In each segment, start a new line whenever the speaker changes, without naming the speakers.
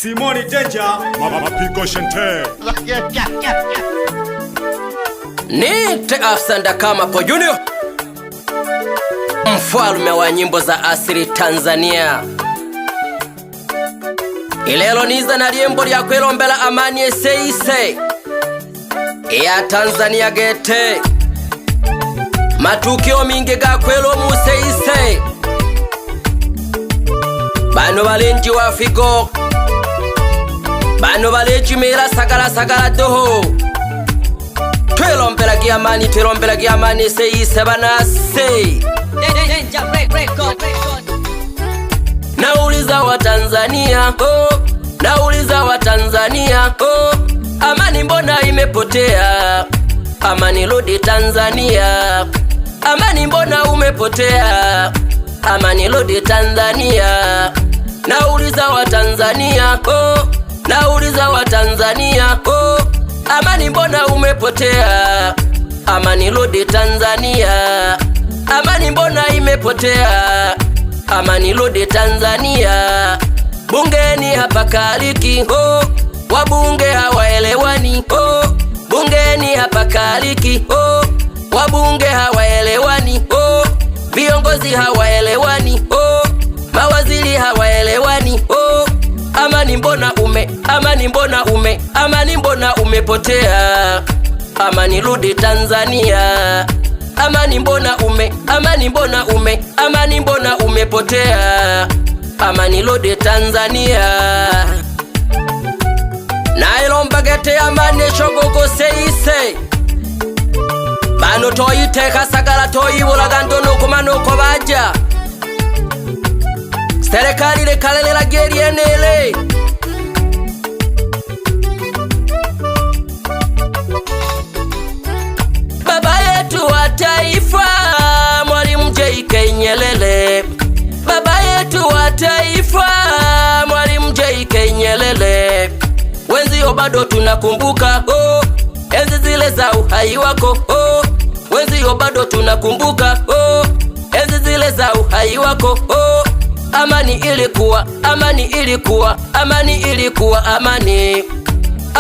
Simoni Danger, Mama Piko Shente.
Nite Afsanda kama po Junior, mfalme wa nyimbo za asili Tanzania. Ilelo niza na liembo lya kwelombela amani eseise ya Tanzania gete. Matukio mingi ga kwelo museise. Bano balenji wa figo, bano balenji mera sagala doho. Twelombela gi amani seise banase. Nauliza wa Tanzania, nauliza wa Tanzania, amani mbona imepotea? Amani rudi Tanzania. Amani mbona umepotea? Amani rudi Tanzania. Nauliza wa Tanzania, nauliza wa Tanzania, amani mbona umepotea? Amani rudi Tanzania. Amani mbona imepotea? Amani rudi Tanzania. Bungeni hapa kaliki, wabunge hawaelewani, bungeni hapa kaliki, wabunge hawaelewani, viongozi hawaelewani, mawaziri hawaelewani, amani mbona umepotea? Amani rudi Tanzania. Amani mbona umepotea? Amani rudi Tanzania. Nailomba gete amani shogogo seise. Bano toyiteka sagala toyibulaga ndono kumanoko baja. Serikali lekalela geri enele. Baba yetu wa taifa Mwalimu J.K. Nyerere. Baba yetu wa taifa Mwalimu J.K. Nyerere. Wenzio bado tunakumbuka, enzi zile za uhai wako, wenzio bado tunakumbuka, enzi zile za uhai wako, amani ilikuwa, amani ilikuwa, amani ilikuwa, amani.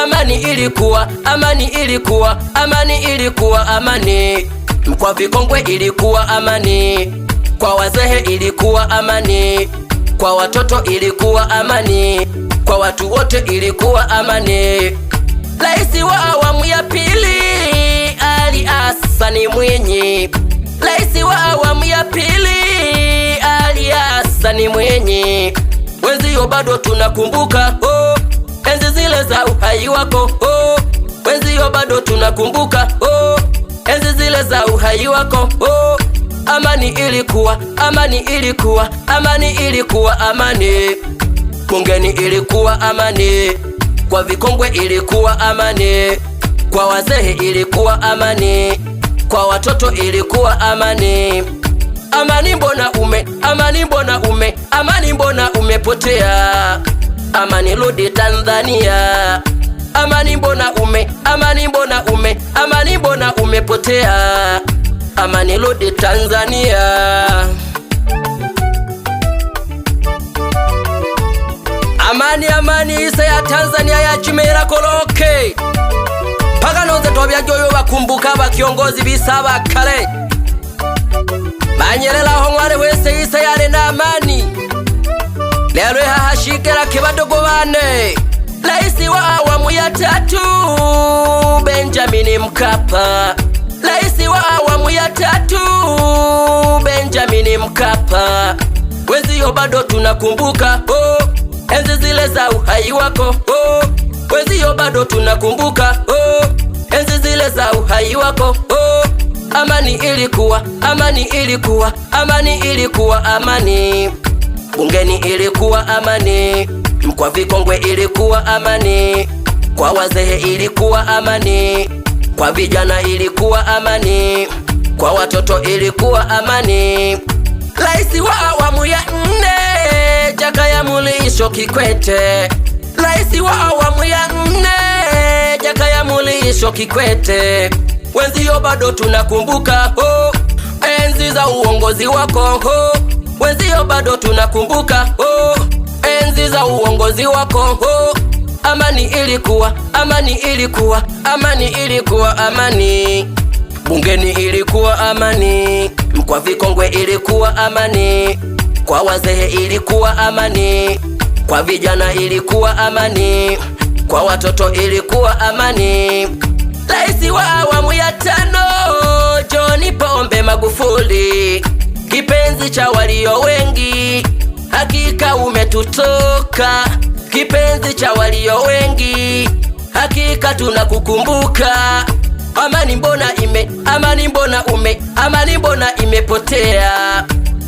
Amani ilikuwa, amani ilikuwa, amani ilikuwa, amani. Kwa vikongwe ilikuwa amani, kwa wazee ilikuwa amani, kwa watoto ilikuwa amani, kwa watu wote ilikuwa amani. Raisi wa awamu ya pili Ali Hassan Mwinyi. Raisi wa awamu ya pili Ali Hassan Mwinyi. Wenzio bado tunakumbuka, enzi zile za uhai wako, wenzio bado tunakumbuka, enzi zile za uhai wako, amani ilikuwa, amani ilikuwa, amani ilikuwa, amani. Bungeni ilikuwa amani, kwa vikongwe ilikuwa amani, kwa wazee ilikuwa amani, kwa watoto ilikuwa amani. Amani mbona umepotea? Amani rudi Tanzania. Amani mbona umepotea? Amani rudi Tanzania. Amani ise ya Tanzania ya chimera koloke. Paganoze tobya joyo bakumbuka bakiongozi bisaba kale. Banyelela hongware wese ise yale na amani. Lero hahashikira kibadogo bane. Raisi wa awamu ya tatu Benjamin Mkapa. Raisi wa awamu ya tatu Benjamin Mkapa. Wenzio bado tunakumbuka, enzi zile za uhai wako, wenzio bado tunakumbuka, enzi zile za uhai wako, amani ilikuwa, amani ilikuwa, amani ilikuwa, amani. Bungeni ilikuwa amani, kwa vikongwe ilikuwa amani, kwa wazee ilikuwa amani, kwa vijana ilikuwa amani, kwa watoto ilikuwa amani. Raisi wa awamu ya nne Jakaya Mrisho Kikwete. Raisi wa awamu ya nne Jakaya Mrisho Kikwete. Wenzio bado tunakumbuka, enzi za uongozi wako, wenzio bado tunakumbuka, enzi za uongozi wako. Amani ilikuwa, amani ilikuwa, amani ilikuwa, amani bungeni ilikuwa amani, kwa vikongwe ilikuwa amani, kwa wazee ilikuwa amani, kwa vijana ilikuwa amani, kwa watoto ilikuwa amani. Raisi wa awamu ya 5 John Pombe Magufuli, kipenzi cha walio wengi, hakika umetutoka. Kipenzi cha walio wengi, hakika tunakukumbuka. Amani mbona ime, amani mbona ume, amani mbona imepotea.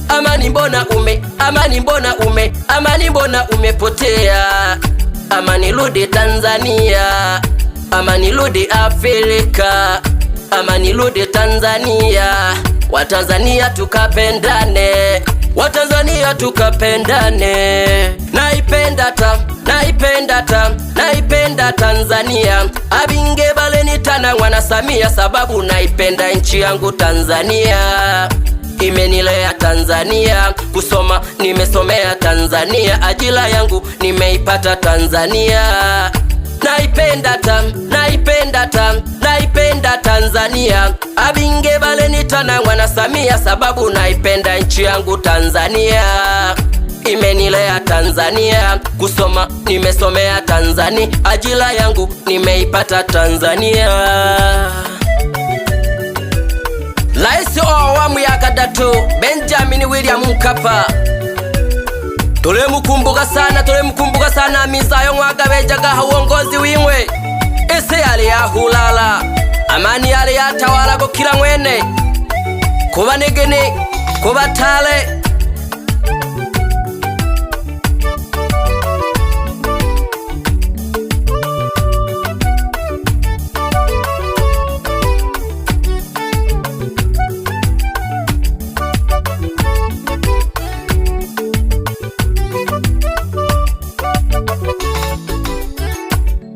Amani mbona ume, amani mbona ume, amani mbona umepotea. Amani rudi Tanzania, amani rudi Afrika, amani rudi Tanzania. Watanzania tukapendane, Watanzania tukapendane. Naipenda Tanzania. Abinge baleni tana wana Samia, sababu naipenda nchi yangu Tanzania. Imenilea Tanzania, kusoma nimesomea Tanzania, ajira yangu nimeipata Tanzania. Naipenda Tanzania. Abinge baleni tana wana Samia, sababu naipenda nchi yangu Tanzania. Imenilea Tanzania, kusoma nimesomea Tanzania, ajira yangu nimeipata Tanzania. Raisi wa awamu ya 3 Benjamin William Mkapa, tulemukumbuka sana misayo mwagabejaga uongozi wimwe. Ese yali yahulala, amani yali yatawala kila mwene, kubanegene kubatale.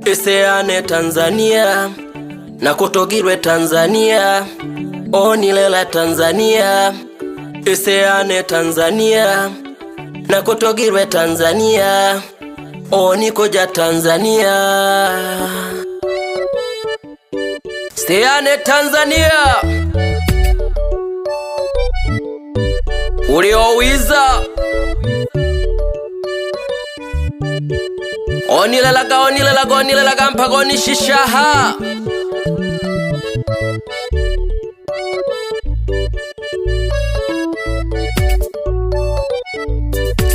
Iseane Tanzania, nakutogirwe Tanzania, onilela Tanzania. Iseane Tanzania, nakutogirwe Tanzania, onikoja Tanzania. Iseane Tanzania, uliowiza onilelaga mpaka onishishaha.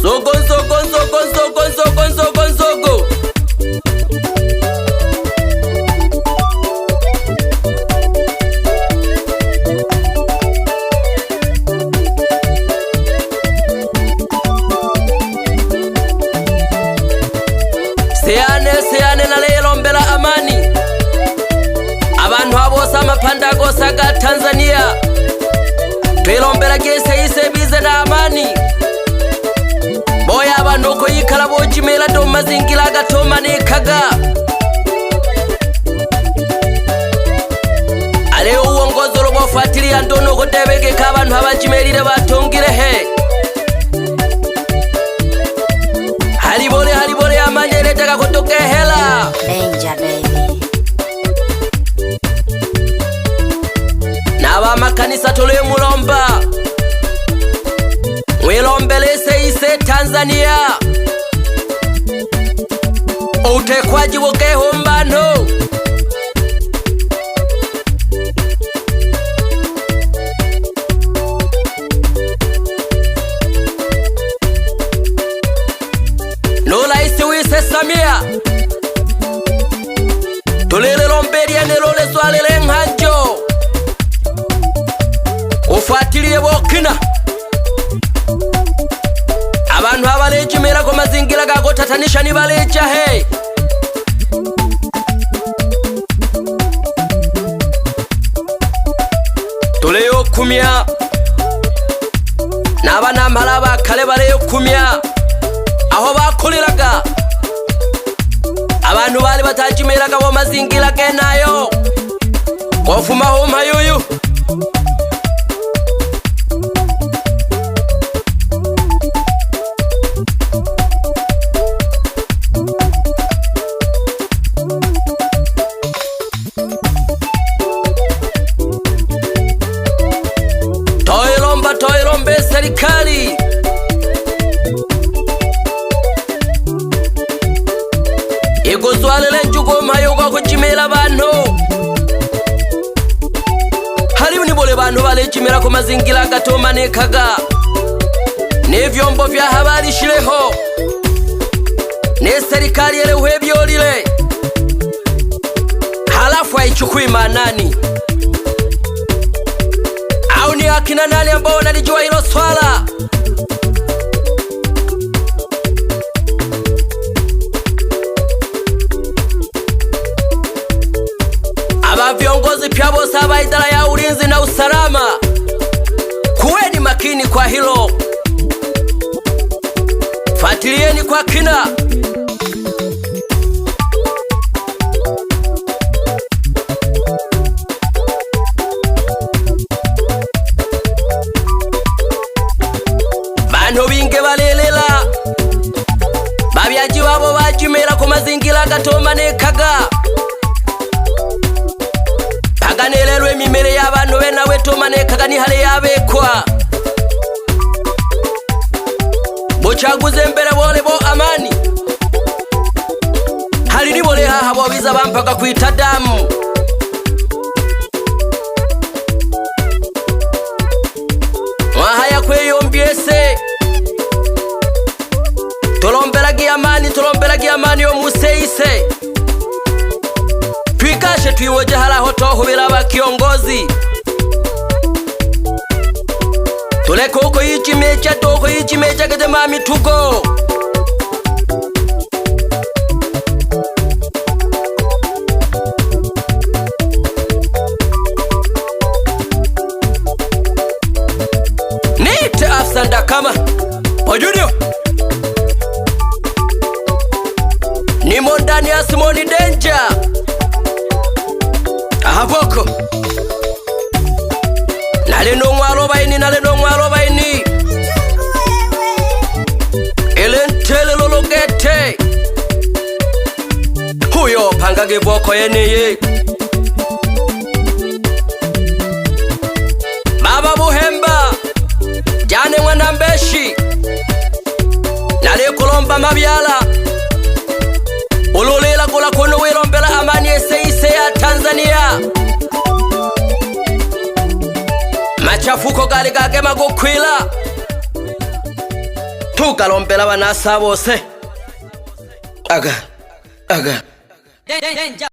Zogo Seane na lelo mbela amani. Abantu abose amapanda gosaga Tanzania, twelombera gese ise bize na amani. Boya abantu ko yikala bojimela do mazingira gatoma nikaga. Ale uongozo lobofuatilia ndono godebege kabantu abajimelire batongire he. Halibole amanyere taka kutoke hela.
Danger baby.
Naba makanisa tole mulomba, mwilombelese ise Tanzania. Utekwaji wokeho mbano. Samia tulele lomberia nelole swalele nhanjo, ufuatilie bokina abantu abalejimera ko mazingira gago tatanisha ni baleja he. Tuleyo kumya nabana malaba kale baleyo kumya aho bakuliraga. Abantu bali batajimeraga bo mazingira kenayo kofuma homa yuyu. nikuswalile njukumayo kwa kuchimila bantu halimu nibole bantu balechimila ku mazingila agatomanikaga n'ivyombo vya habari shileho ne serikali eleho ebyolile halafu haichukui maanani. Au ni akina nani ambao wanalijua hilo swala? Aba viongozi pia bosa aba idara ya ulinzi na usalama, kuweni makini kwa hilo, fuatilieni kwa kina. Bantu binge balelela babyaji babo bajimera ku mazingila agatomanikaga paganelelwe emimere y'abantu be nawe tomanikaga ni hale yabekwa buchaguze mbere bole bo amani hali ni bole haha bobiza bampaka kwita damu. Mwahaya kweyombyese tulombelagi amani yo museise twikashe twiwoje halaho tohubila bakiongozi tuleke uko yichimecha toko yichimecha kete mami tugo nite afsanda kama Junior nimo ndani ya Simoni Danger ahaboko naleno mwalo baini elentele lologete huyo pangage boko yeneye baba buhemba jane mwana mbeshi nale kulomba mabyala ululela kula kono wilombela amani eseise ya Tanzania machafuko gali gagema gukwila tukalombela banasa bose aga